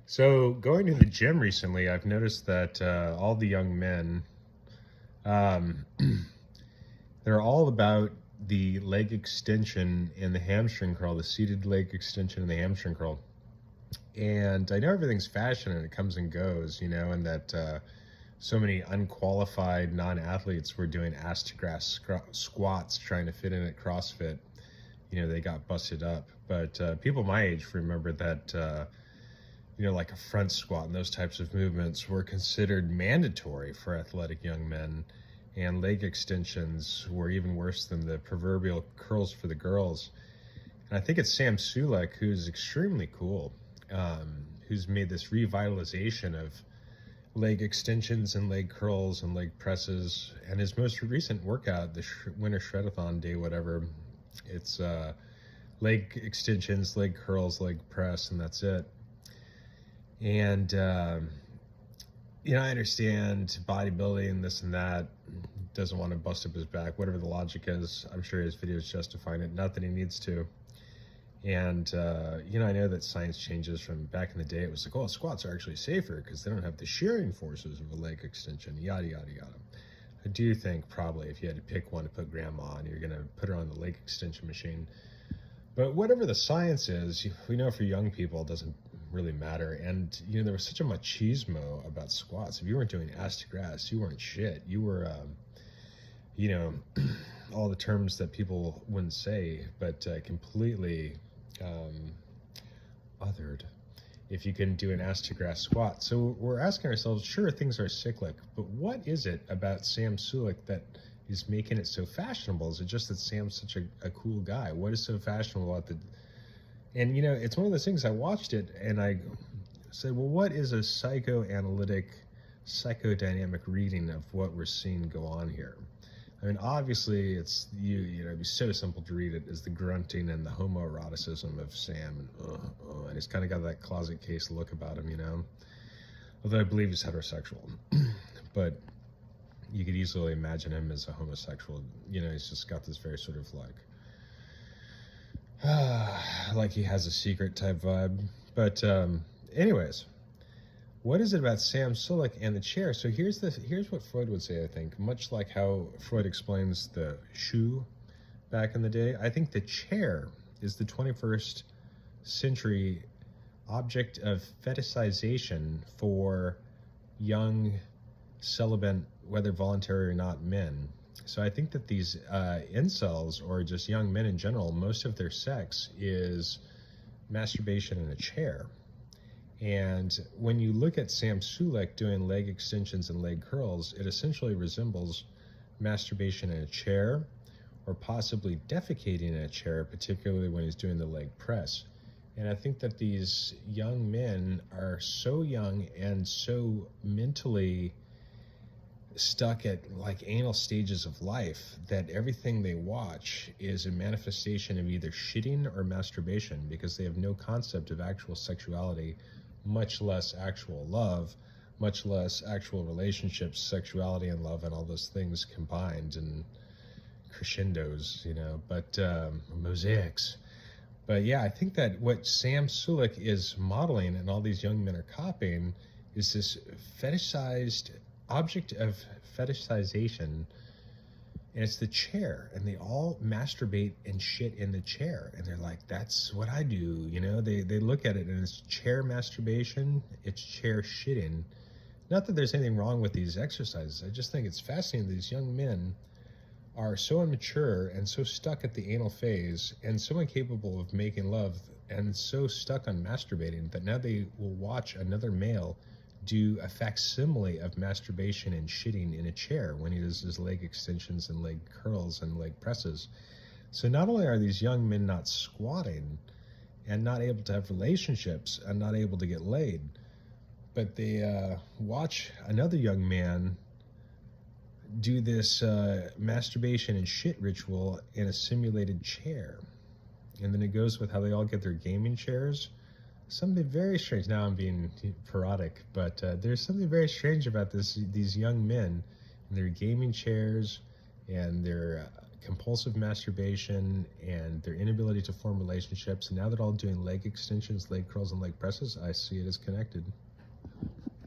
So going to the gym recently, I've noticed that all the young men, um, they're all about the leg extension and the hamstring curl, the seated leg extension and the hamstring curl. And I know everything's fashion and it comes and goes, and that so many unqualified non-athletes were doing ass to grass squats trying to fit in at CrossFit. They got busted up. But people my age remember that like a front squat and those types of movements were considered mandatory for athletic young men, and leg extensions were even worse than the proverbial curls for the girls. And I think it's Sam Sulek, who's extremely cool, who's made this revitalization of leg extensions and leg curls and leg presses. And his most recent workout, the Winter Shredathon Day, whatever, it's leg extensions, leg curls, leg press, and that's it. And, I understand bodybuilding, this and that, doesn't want to bust up his back, whatever the logic is. I'm sure his video is justifying it, not that he needs to. And, I know that science changes. From back in the day, it was like, oh, squats are actually safer because they don't have the shearing forces of a leg extension, yada, yada, yada. I do think probably if you had to pick one to put grandma on, you're going to put her on the leg extension machine. But whatever the science is, we know for young people it doesn't really matter. And, there was such a machismo about squats. If you weren't doing ass to grass, you weren't shit. You were, all the terms that people wouldn't say, but completely othered if you can do an ass to grass squat. So we're asking ourselves, sure, things are cyclic, but what is it about Sam Sulek that is making it so fashionable? Is it just that Sam's such a cool guy? What is so fashionable about the... And, it's one of those things, I watched it and I said, well, what is a psychoanalytic, psychodynamic reading of what we're seeing go on here? I mean, obviously, it's, it'd be so simple to read it as the grunting and the homoeroticism of Sam, and he's kind of got that closet case look about him, although I believe he's heterosexual. But you could easily imagine him as a homosexual. He's just got this very sort of like he has a secret type vibe. But anyways, what is it about Sam Sulek and the chair? So here's what Freud would say, I think. Much like how Freud explains the shoe back in the day, I think the chair is the 21st century object of fetishization for young celibate, whether voluntary or not, men. So I think that these incels, or just young men in general, most of their sex is masturbation in a chair. And when you look at Sam Sulek doing leg extensions and leg curls, it essentially resembles masturbation in a chair, or possibly defecating in a chair, particularly when he's doing the leg press. And I think that these young men are so young and so mentally stuck at anal stages of life that everything they watch is a manifestation of either shitting or masturbation, because they have no concept of actual sexuality, much less actual love, much less actual relationships, sexuality and love and all those things combined and crescendos, but mosaics. But yeah, I think that what Sam Sulek is modeling and all these young men are copying is this fetishized object of fetishization, and it's the chair, and they all masturbate and shit in the chair, and they're like, that's what I do. They look at it and it's chair masturbation, it's chair shitting. Not that there's anything wrong with these exercises, I just think it's fascinating. These young men are so immature and so stuck at the anal phase and so incapable of making love and so stuck on masturbating that now they will watch another male do a facsimile of masturbation and shitting in a chair when he does his leg extensions and leg curls and leg presses. So not only are these young men not squatting and not able to have relationships and not able to get laid, but they watch another young man do this masturbation and shit ritual in a simulated chair. And then it goes with how they all get their gaming chairs. Something very strange. Now I'm being parodic, but there's something very strange about these young men and their gaming chairs and their compulsive masturbation and their inability to form relationships, and now they're all doing leg extensions, leg curls, and leg presses, I see it as connected.